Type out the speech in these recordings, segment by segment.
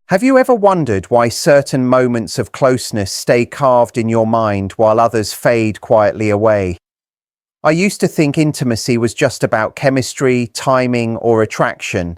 Have you ever wondered why certain moments of closeness stay carved in your mind while others fade quietly away? I used to think intimacy was just about chemistry, timing, or attraction,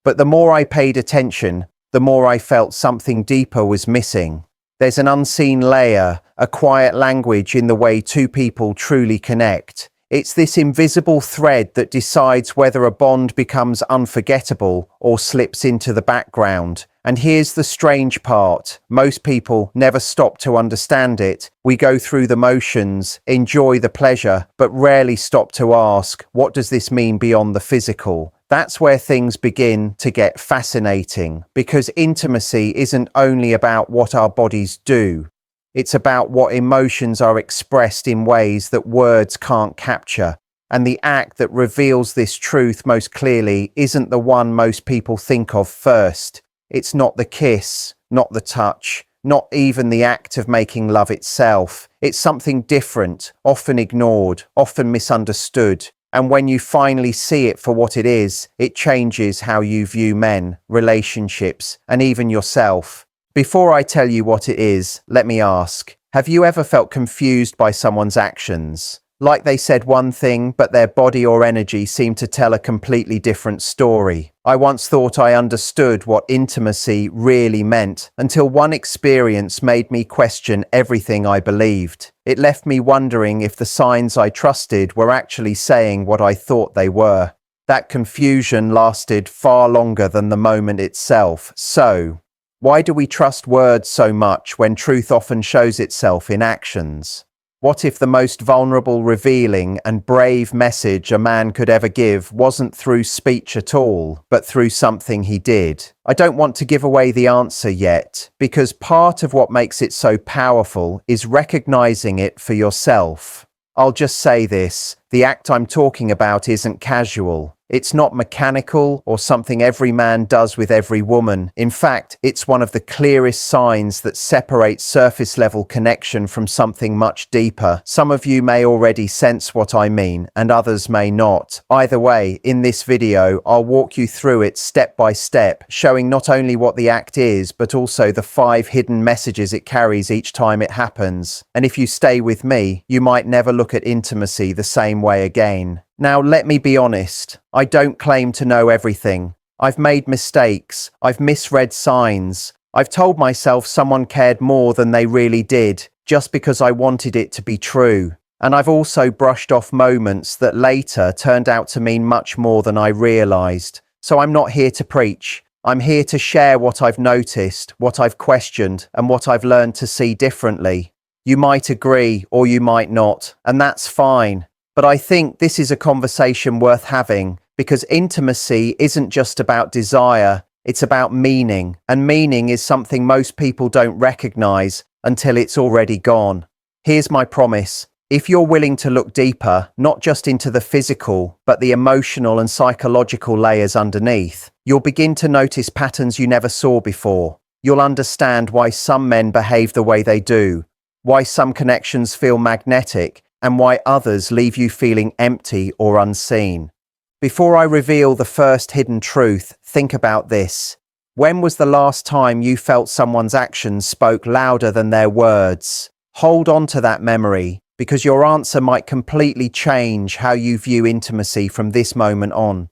but the more I paid attention, the more I felt something deeper was missing. There's an unseen layer, a quiet language in the way two people truly connect. It's this invisible thread that decides whether a bond becomes unforgettable or slips into the background. And here's the strange part. Most people never stop to understand it. We go through the motions, enjoy the pleasure, but rarely stop to ask, what does this mean beyond the physical? That's where things begin to get fascinating, because intimacy isn't only about what our bodies do. It's about what emotions are expressed in ways that words can't capture. And the act that reveals this truth most clearly isn't the one most people think of first. It's not the kiss, not the touch, not even the act of making love itself. It's something different, often ignored, often misunderstood. And when you finally see it for what it is, it changes how you view men, relationships, and even yourself. Before I tell you what it is, let me ask, have you ever felt confused by someone's actions? Like they said one thing, but their body or energy seemed to tell a completely different story. I once thought I understood what intimacy really meant, until one experience made me question everything I believed. It left me wondering if the signs I trusted were actually saying what I thought they were. That confusion lasted far longer than the moment itself. So, why do we trust words so much when truth often shows itself in actions? What if the most vulnerable, revealing, and brave message a man could ever give wasn't through speech at all, but through something he did? I don't want to give away the answer yet, because part of what makes it so powerful is recognizing it for yourself. I'll just say this, the act I'm talking about isn't casual. It's not mechanical or something every man does with every woman. In fact, it's one of the clearest signs that separates surface-level connection from something much deeper. Some of you may already sense what I mean, and others may not. Either way, in this video, I'll walk you through it step by step, showing not only what the act is, but also the 5 hidden messages it carries each time it happens. And if you stay with me, you might never look at intimacy the same way again. Now, let me be honest. I don't claim to know everything. I've made mistakes. I've misread signs. I've told myself someone cared more than they really did, just because I wanted it to be true. And I've also brushed off moments that later turned out to mean much more than I realized. So I'm not here to preach. I'm here to share what I've noticed, what I've questioned, and what I've learned to see differently. You might agree, or you might not, and that's fine. But I think this is a conversation worth having, because intimacy isn't just about desire, it's about meaning. And meaning is something most people don't recognize until it's already gone. Here's my promise. If you're willing to look deeper, not just into the physical, but the emotional and psychological layers underneath, you'll begin to notice patterns you never saw before. You'll understand why some men behave the way they do, why some connections feel magnetic, and why others leave you feeling empty or unseen. Before I reveal the first hidden truth, think about this. When was the last time you felt someone's actions spoke louder than their words? Hold on to that memory, because your answer might completely change how you view intimacy from this moment on.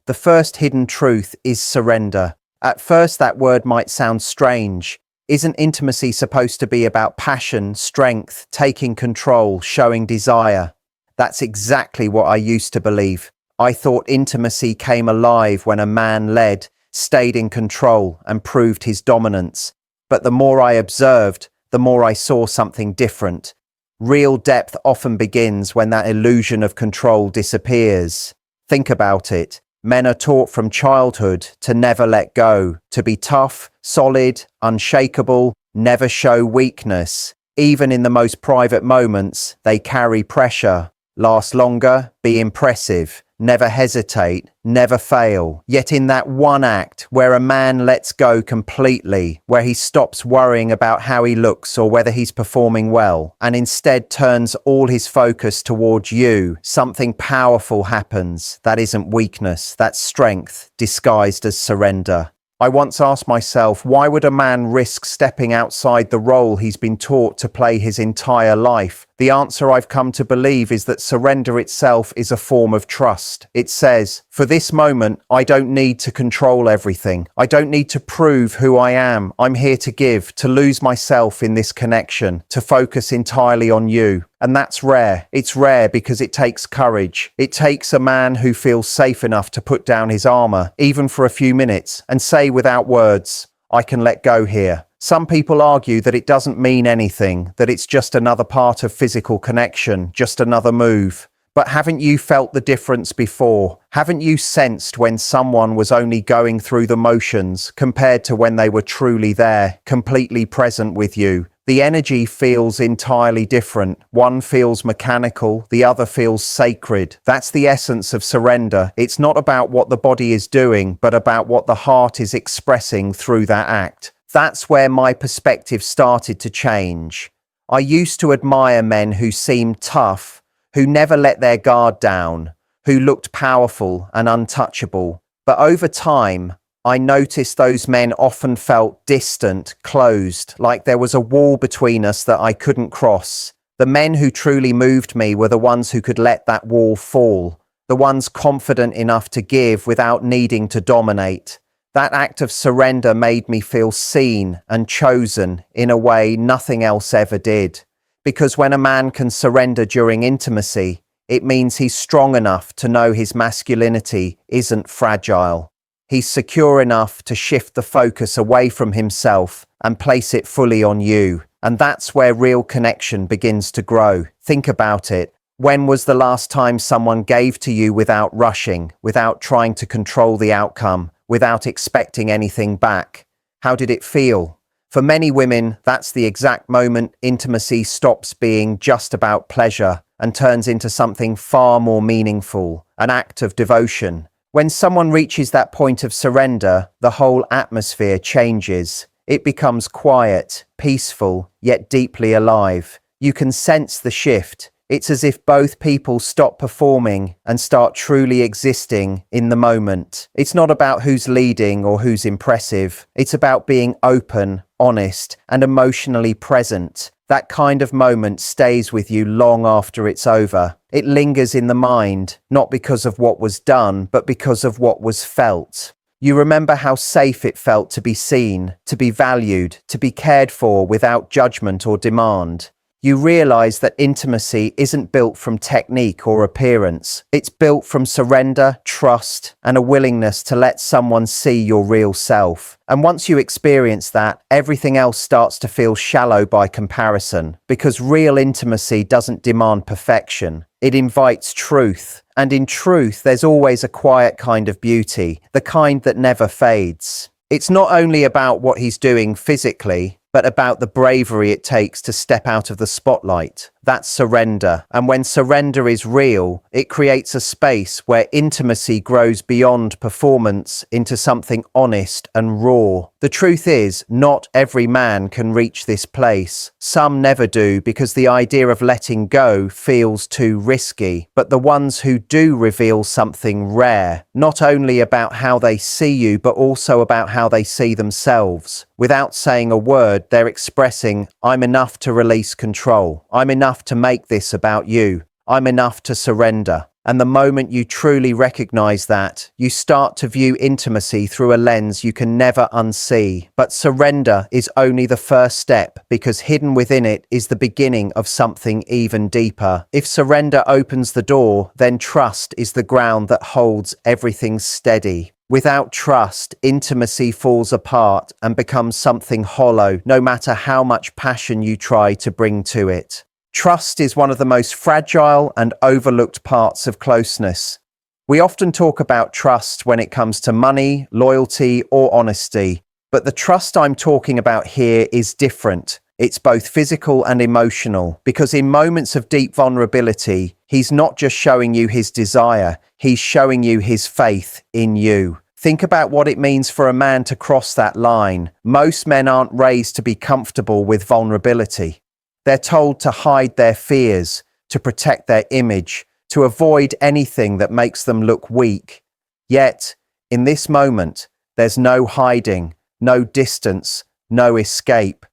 The first hidden truth is surrender. At first, that word might sound strange. Isn't intimacy supposed to be about passion, strength, taking control, showing desire? That's exactly what I used to believe. I thought intimacy came alive when a man led, stayed in control, and proved his dominance. But the more I observed, the more I saw something different. Real depth often begins when that illusion of control disappears. Think about it. Men are taught from childhood to never let go, to be tough, solid, unshakable, never show weakness. Even in the most private moments, they carry pressure. Last longer, be impressive, never hesitate, never fail. Yet in that one act where a man lets go completely, where he stops worrying about how he looks or whether he's performing well, and instead turns all his focus towards you, something powerful happens. That isn't weakness, that's strength disguised as surrender. I once asked myself, why would a man risk stepping outside the role he's been taught to play his entire life? The answer I've come to believe is that surrender itself is a form of trust. It says, for this moment, I don't need to control everything. I don't need to prove who I am. I'm here to give, to lose myself in this connection, to focus entirely on you. And that's rare. It's rare because it takes courage. It takes a man who feels safe enough to put down his armor, even for a few minutes, and say without words, I can let go here. Some people argue that it doesn't mean anything, that it's just another part of physical connection, just another move. But haven't you felt the difference before? Haven't you sensed when someone was only going through the motions compared to when they were truly there, completely present with you? The energy feels entirely different. One feels mechanical, the other feels sacred. That's the essence of surrender. It's not about what the body is doing, but about what the heart is expressing through that act. That's where my perspective started to change. I used to admire men who seemed tough, who never let their guard down, who looked powerful and untouchable. But over time, I noticed those men often felt distant, closed, like there was a wall between us that I couldn't cross. The men who truly moved me were the ones who could let that wall fall, the ones confident enough to give without needing to dominate. That act of surrender made me feel seen and chosen in a way nothing else ever did. Because when a man can surrender during intimacy, it means he's strong enough to know his masculinity isn't fragile. He's secure enough to shift the focus away from himself and place it fully on you. And that's where real connection begins to grow. Think about it. When was the last time someone gave to you without rushing, without trying to control the outcome, without expecting anything back? How did it feel? For many women, that's the exact moment intimacy stops being just about pleasure and turns into something far more meaningful, an act of devotion. When someone reaches that point of surrender, the whole atmosphere changes. It becomes quiet, peaceful, yet deeply alive. You can sense the shift. It's as if both people stop performing and start truly existing in the moment. It's not about who's leading or who's impressive. It's about being open, honest, and emotionally present. That kind of moment stays with you long after it's over. It lingers in the mind, not because of what was done, but because of what was felt. You remember how safe it felt to be seen, to be valued, to be cared for without judgment or demand. You realize that intimacy isn't built from technique or appearance. It's built from surrender, trust, and a willingness to let someone see your real self. And once you experience that, everything else starts to feel shallow by comparison, because real intimacy doesn't demand perfection. It invites truth. And in truth, there's always a quiet kind of beauty, the kind that never fades. It's not only about what he's doing physically, but about the bravery it takes to step out of the spotlight. That's surrender. And when surrender is real, it creates a space where intimacy grows beyond performance into something honest and raw. The truth is, not every man can reach this place. Some never do because the idea of letting go feels too risky. But the ones who do reveal something rare, not only about how they see you, but also about how they see themselves. Without saying a word, they're expressing, I'm enough to release control. I'm enough to make this about you. I'm enough to surrender. And the moment you truly recognize that, you start to view intimacy through a lens you can never unsee. But surrender is only the first step, because hidden within it is the beginning of something even deeper. If surrender opens the door, then trust is the ground that holds everything steady. Without trust, intimacy falls apart and becomes something hollow, no matter how much passion you try to bring to it. Trust is one of the most fragile and overlooked parts of closeness. We often talk about trust when it comes to money, loyalty, or honesty, but the trust I'm talking about here is different. It's both physical and emotional, because in moments of deep vulnerability, he's not just showing you his desire, he's showing you his faith in you. Think about what it means for a man to cross that line. Most men aren't raised to be comfortable with vulnerability. They're told to hide their fears, to protect their image, to avoid anything that makes them look weak. Yet, in this moment, There's no hiding, no distance, no escape.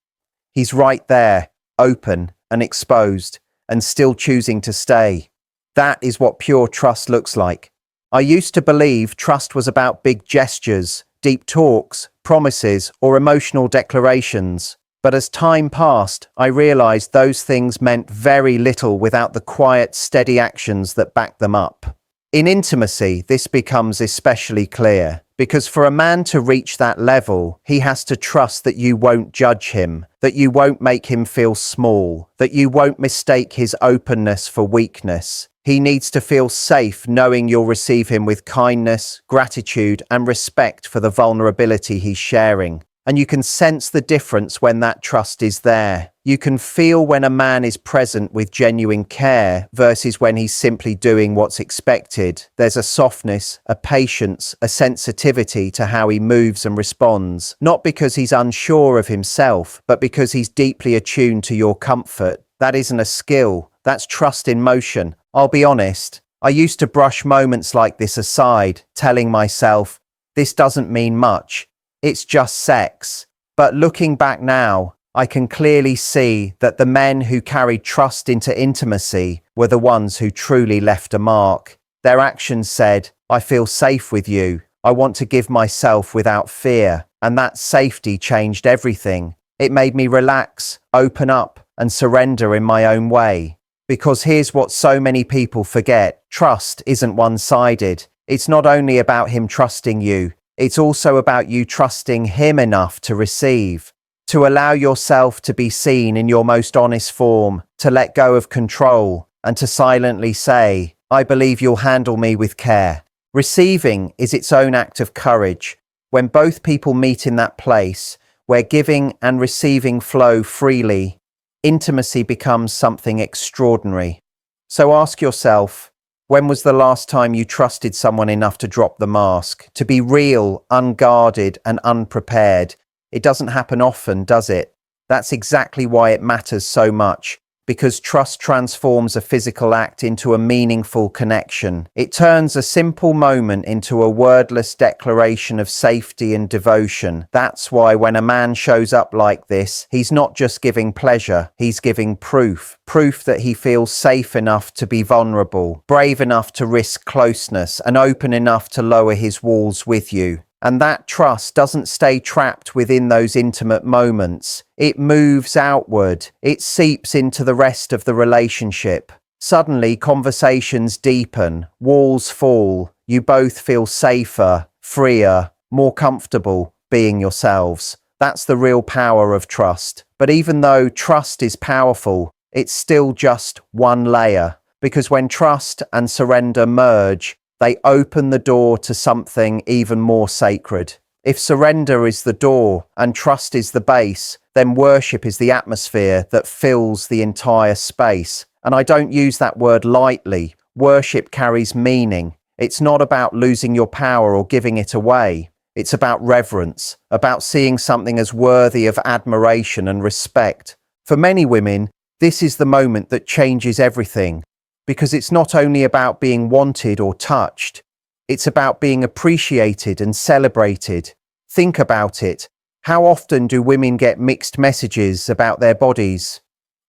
He's right there, open and exposed, and still choosing to stay. That is what pure trust looks like. I used to believe trust was about big gestures, deep talks, promises, or emotional declarations. But as time passed, I realized those things meant very little without the quiet, steady actions that back them up. In intimacy, this becomes especially clear, because for a man to reach that level, he has to trust that you won't judge him, that you won't make him feel small, that you won't mistake his openness for weakness. He needs to feel safe knowing you'll receive him with kindness, gratitude, and respect for the vulnerability he's sharing. And you can sense the difference when that trust is there. You can feel when a man is present with genuine care versus when he's simply doing what's expected. There's a softness, a patience, a sensitivity to how he moves and responds, not because he's unsure of himself, but because he's deeply attuned to your comfort. That isn't a skill, that's trust in motion. I'll be honest, I used to brush moments like this aside, telling myself, this doesn't mean much. It's just sex. But looking back now, I can clearly see that the men who carried trust into intimacy were the ones who truly left a mark. Their actions said, I feel safe with you. I want to give myself without fear. And that safety changed everything. It made me relax, open up, and surrender in my own way. Because here's what so many people forget. Trust isn't one-sided. It's not only about him trusting you. It's also about you trusting him enough to receive, to allow yourself to be seen in your most honest form, to let go of control, and to silently say, I believe you'll handle me with care. Receiving is its own act of courage. When both people meet in that place, where giving and receiving flow freely, intimacy becomes something extraordinary. So ask yourself, when was the last time you trusted someone enough to drop the mask, to be real, unguarded, and unprepared? It doesn't happen often, does it? That's exactly why it matters so much, because trust transforms a physical act into a meaningful connection. It turns a simple moment into a wordless declaration of safety and devotion. That's why when a man shows up like this, he's not just giving pleasure, he's giving proof. Proof that he feels safe enough to be vulnerable, brave enough to risk closeness, and open enough to lower his walls with you. And that trust doesn't stay trapped within those intimate moments. It moves outward. It seeps into the rest of the relationship. Suddenly, conversations deepen, walls fall. You both feel safer, freer, more comfortable being yourselves. That's the real power of trust. But even though trust is powerful, it's still just one layer. Because when trust and surrender merge, they open the door to something even more sacred. If surrender is the door and trust is the base, then worship is the atmosphere that fills the entire space. And I don't use that word lightly. Worship carries meaning. It's not about losing your power or giving it away. It's about reverence, about seeing something as worthy of admiration and respect. For many women, this is the moment that changes everything. Because it's not only about being wanted or touched, it's about being appreciated and celebrated. Think about it. How often do women get mixed messages about their bodies?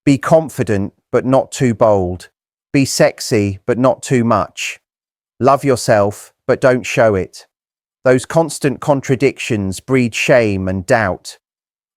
Be confident, but not too bold. Be sexy, but not too much. Love yourself, but don't show it. Those constant contradictions breed shame and doubt.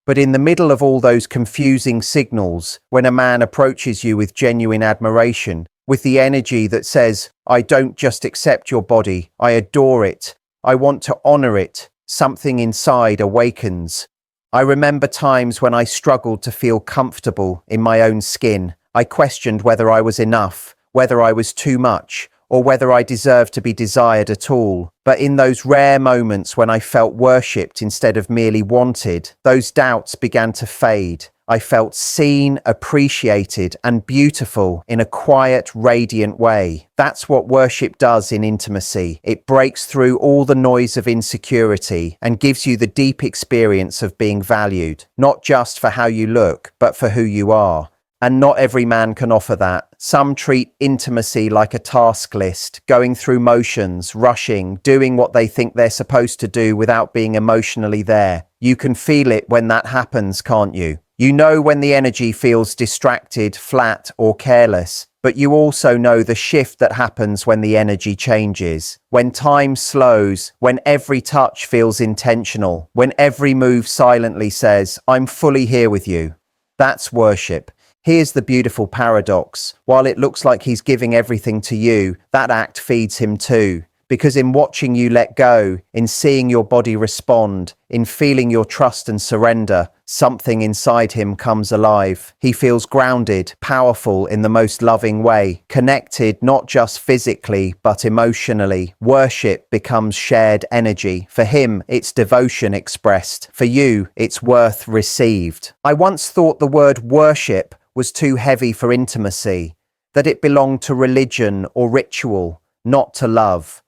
But in the middle of all those confusing signals, when a man approaches you with genuine admiration, with the energy that says, I don't just accept your body, I adore it, I want to honor it, something inside awakens. I remember times when I struggled to feel comfortable in my own skin. I questioned whether I was enough, whether I was too much, or whether I deserved to be desired at all. But in those rare moments when I felt worshipped instead of merely wanted, those doubts began to fade. I felt seen, appreciated, and beautiful in a quiet, radiant way. That's what worship does in intimacy. It breaks through all the noise of insecurity and gives you the deep experience of being valued, not just for how you look, but for who you are. And not every man can offer that. Some treat intimacy like a task list, going through motions, rushing, doing what they think they're supposed to do without being emotionally there. You can feel it when that happens, can't you? You know when the energy feels distracted, flat, or careless, but you also know the shift that happens when the energy changes, when time slows, when every touch feels intentional, when every move silently says, "I'm fully here with you." That's worship. Here's the beautiful paradox. While it looks like he's giving everything to you, that act feeds him too. Because in watching you let go, in seeing your body respond, in feeling your trust and surrender, something inside him comes alive. He feels grounded, powerful in the most loving way, connected not just physically, but emotionally. Worship becomes shared energy. For him, it's devotion expressed. For you, it's worth received. I once thought the word worship was too heavy for intimacy, that it belonged to religion or ritual, not to love.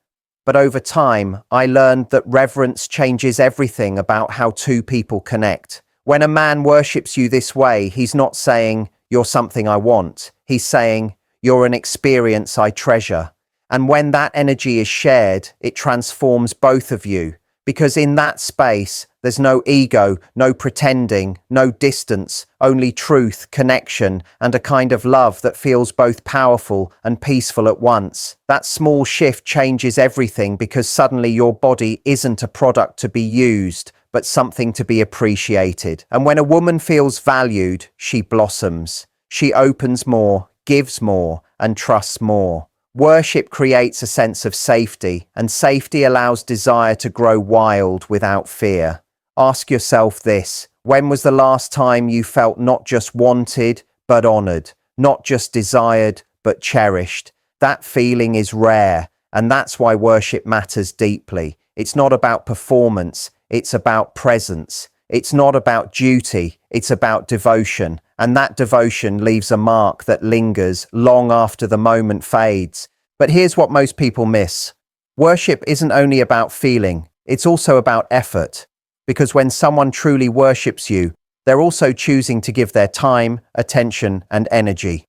But over time, I learned that reverence changes everything about how two people connect. When a man worships you this way, he's not saying, "You're something I want." He's saying, "You're an experience I treasure." And when that energy is shared, it transforms both of you. Because in that space, there's no ego, no pretending, no distance, only truth, connection, and a kind of love that feels both powerful and peaceful at once. That small shift changes everything because suddenly your body isn't a product to be used, but something to be appreciated. And when a woman feels valued, she blossoms. She opens more, gives more, and trusts more. Worship creates a sense of safety, and safety allows desire to grow wild without fear. Ask yourself this: when was the last time you felt not just wanted, but honored, not just desired, but cherished? That feeling is rare, and that's why worship matters deeply. It's not about performance, it's about presence. It's not about duty, it's about devotion. And that devotion leaves a mark that lingers long after the moment fades. But here's what most people miss. Worship isn't only about feeling, it's also about effort. Because when someone truly worships you, they're also choosing to give their time, attention, and energy.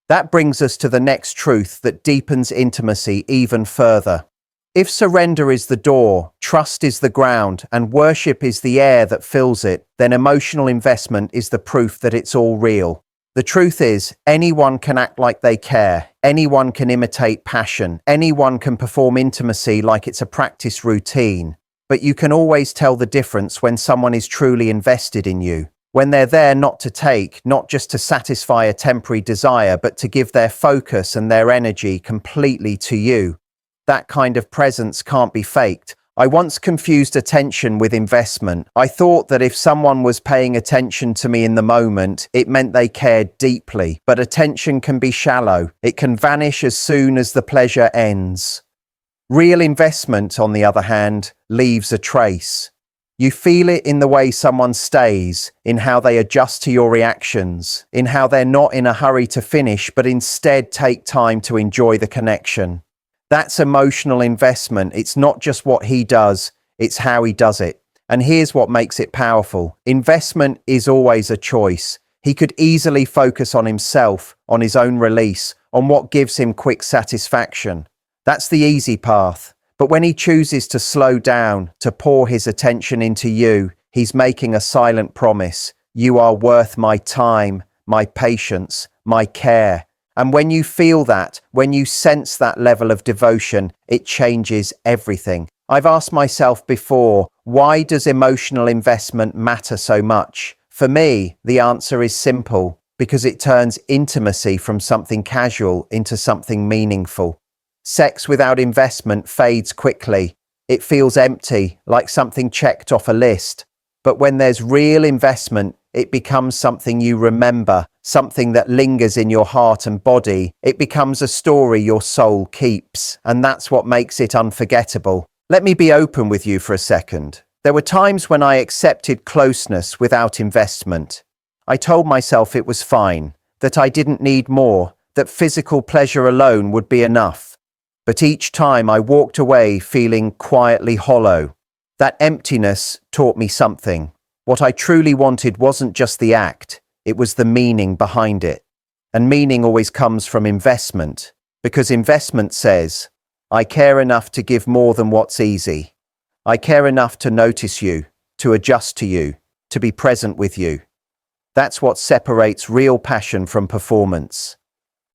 That brings us to the next truth that deepens intimacy even further. If surrender is the door, trust is the ground, and worship is the air that fills it, then emotional investment is the proof that it's all real. The truth is, anyone can act like they care, anyone can imitate passion, anyone can perform intimacy like it's a practice routine, but you can always tell the difference when someone is truly invested in you. When they're there not to take, not just to satisfy a temporary desire, but to give their focus and their energy completely to you. That kind of presence can't be faked. I once confused attention with investment. I thought that if someone was paying attention to me in the moment, it meant they cared deeply. But attention can be shallow. It can vanish as soon as the pleasure ends. Real investment, on the other hand, leaves a trace. You feel it in the way someone stays, in how they adjust to your reactions, in how they're not in a hurry to finish, but instead take time to enjoy the connection. That's emotional investment. It's not just what he does, it's how he does it. And here's what makes it powerful. Investment is always a choice. He could easily focus on himself, on his own release, on what gives him quick satisfaction. That's the easy path. But when he chooses to slow down, to pour his attention into you, he's making a silent promise. You are worth my time, my patience, my care. And when you feel that, when you sense that level of devotion, it changes everything. I've asked myself before, why does emotional investment matter so much? For me, the answer is simple, because it turns intimacy from something casual into something meaningful. Sex without investment fades quickly. It feels empty, like something checked off a list. But when there's real investment, it becomes something you remember, something that lingers in your heart and body. It becomes a story your soul keeps, and that's what makes it unforgettable. Let me be open with you for a second. There were times when I accepted closeness without investment. I told myself it was fine, that I didn't need more, that physical pleasure alone would be enough. But each time I walked away feeling quietly hollow. That emptiness taught me something. What I truly wanted wasn't just the act, it was the meaning behind it. And meaning always comes from investment, because investment says, I care enough to give more than what's easy. I care enough to notice you, to adjust to you, to be present with you. That's what separates real passion from performance.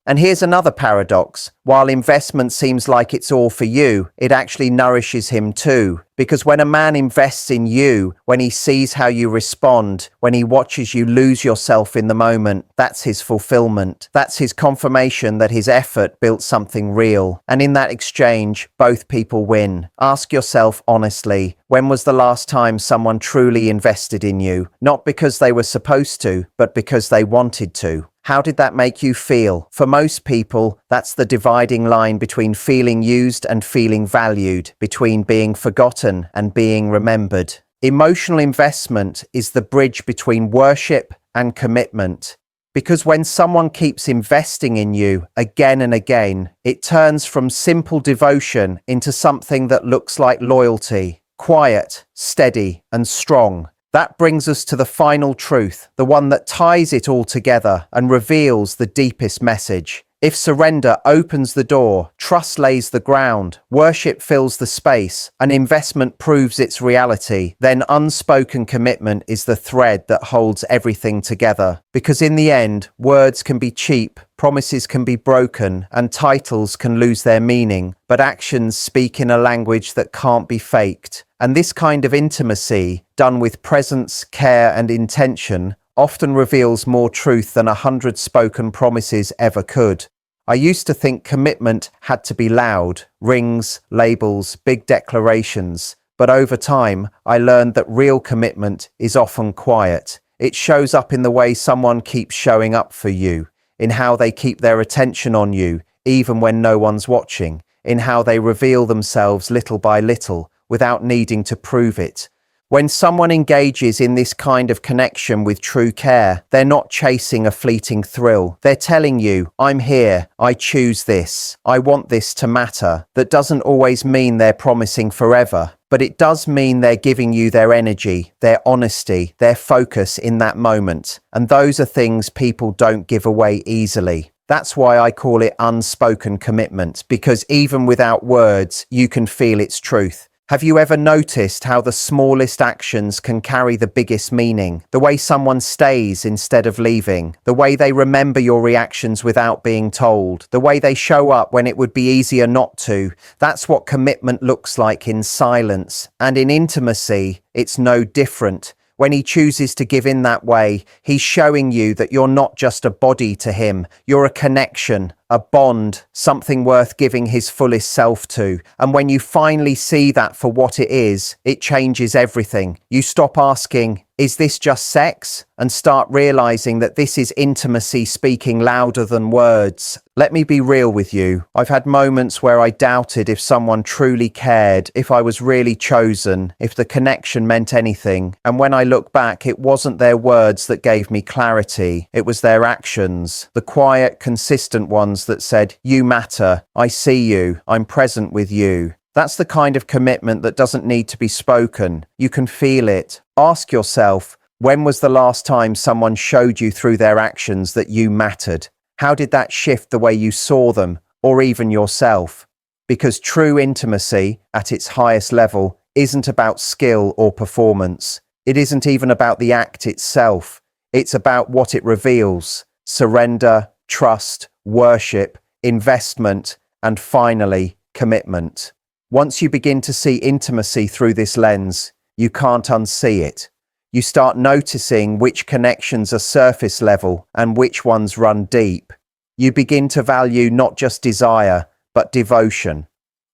And here's another paradox. While investment seems like it's all for you, it actually nourishes him too. Because when a man invests in you, when he sees how you respond, when he watches you lose yourself in the moment, that's his fulfillment. That's his confirmation that his effort built something real. And in that exchange, both people win. Ask yourself honestly, when was the last time someone truly invested in you? Not because they were supposed to, but because they wanted to. How did that make you feel? For most people, that's the dividing line between feeling used and feeling valued, between being forgotten and being remembered. Emotional investment is the bridge between worship and commitment. Because when someone keeps investing in you again and again, it turns from simple devotion into something that looks like loyalty, quiet, steady, and strong. That brings us to the final truth, the one that ties it all together and reveals the deepest message. If surrender opens the door, trust lays the ground, worship fills the space, and investment proves its reality, then unspoken commitment is the thread that holds everything together. Because in the end, words can be cheap, promises can be broken, and titles can lose their meaning, but actions speak in a language that can't be faked. And this kind of intimacy, done with presence, care, and intention, often reveals more truth than 100 spoken promises ever could. I used to think commitment had to be loud, rings, labels, big declarations. But over time, I learned that real commitment is often quiet. It shows up in the way someone keeps showing up for you, in how they keep their attention on you, even when no one's watching, in how they reveal themselves little by little, without needing to prove it. When someone engages in this kind of connection with true care, they're not chasing a fleeting thrill. They're telling you, I'm here, I choose this, I want this to matter. That doesn't always mean they're promising forever, but it does mean they're giving you their energy, their honesty, their focus in that moment. And those are things people don't give away easily. That's why I call it unspoken commitment, because even without words, you can feel its truth. Have you ever noticed how the smallest actions can carry the biggest meaning? The way someone stays instead of leaving, the way they remember your reactions without being told, the way they show up when it would be easier not to. That's what commitment looks like in silence. And in intimacy, it's no different. When he chooses to give in that way, he's showing you that you're not just a body to him, you're a connection, a bond, something worth giving his fullest self to. And when you finally see that for what it is, it changes everything. You stop asking, is this just sex? And start realizing that this is intimacy speaking louder than words. Let me be real with you. I've had moments where I doubted if someone truly cared, if I was really chosen, if the connection meant anything. And when I look back, it wasn't their words that gave me clarity. It was their actions, the quiet, consistent ones that said, you matter, I see you, I'm present with you. That's the kind of commitment that doesn't need to be spoken. You can feel it. Ask yourself, when was the last time someone showed you through their actions that you mattered? How did that shift the way you saw them, or even yourself? Because true intimacy, at its highest level, isn't about skill or performance. It isn't even about the act itself. It's about what it reveals: surrender, trust, worship, investment, and finally, commitment. Once you begin to see intimacy through this lens, you can't unsee it. You start noticing which connections are surface level and which ones run deep. You begin to value not just desire, but devotion.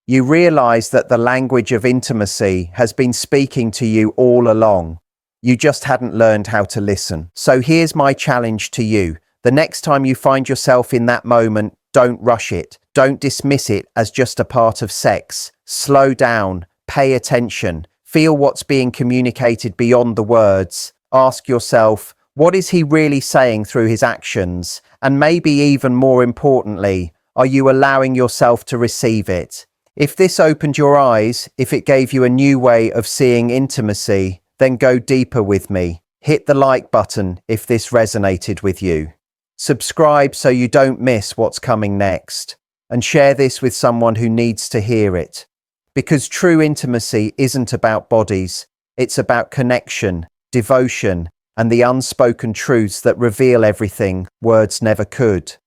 You realize that the language of intimacy has been speaking to you all along. You just hadn't learned how to listen. So here's my challenge to you. The next time you find yourself in that moment, don't rush it. Don't dismiss it as just a part of sex. Slow down, pay attention, feel what's being communicated beyond the words. Ask yourself, what is he really saying through his actions? And maybe even more importantly, are you allowing yourself to receive it? If this opened your eyes, if it gave you a new way of seeing intimacy, then go deeper with me. Hit the like button if this resonated with you. Subscribe so you don't miss what's coming next. And share this with someone who needs to hear it. Because true intimacy isn't about bodies, it's about connection, devotion, and the unspoken truths that reveal everything words never could.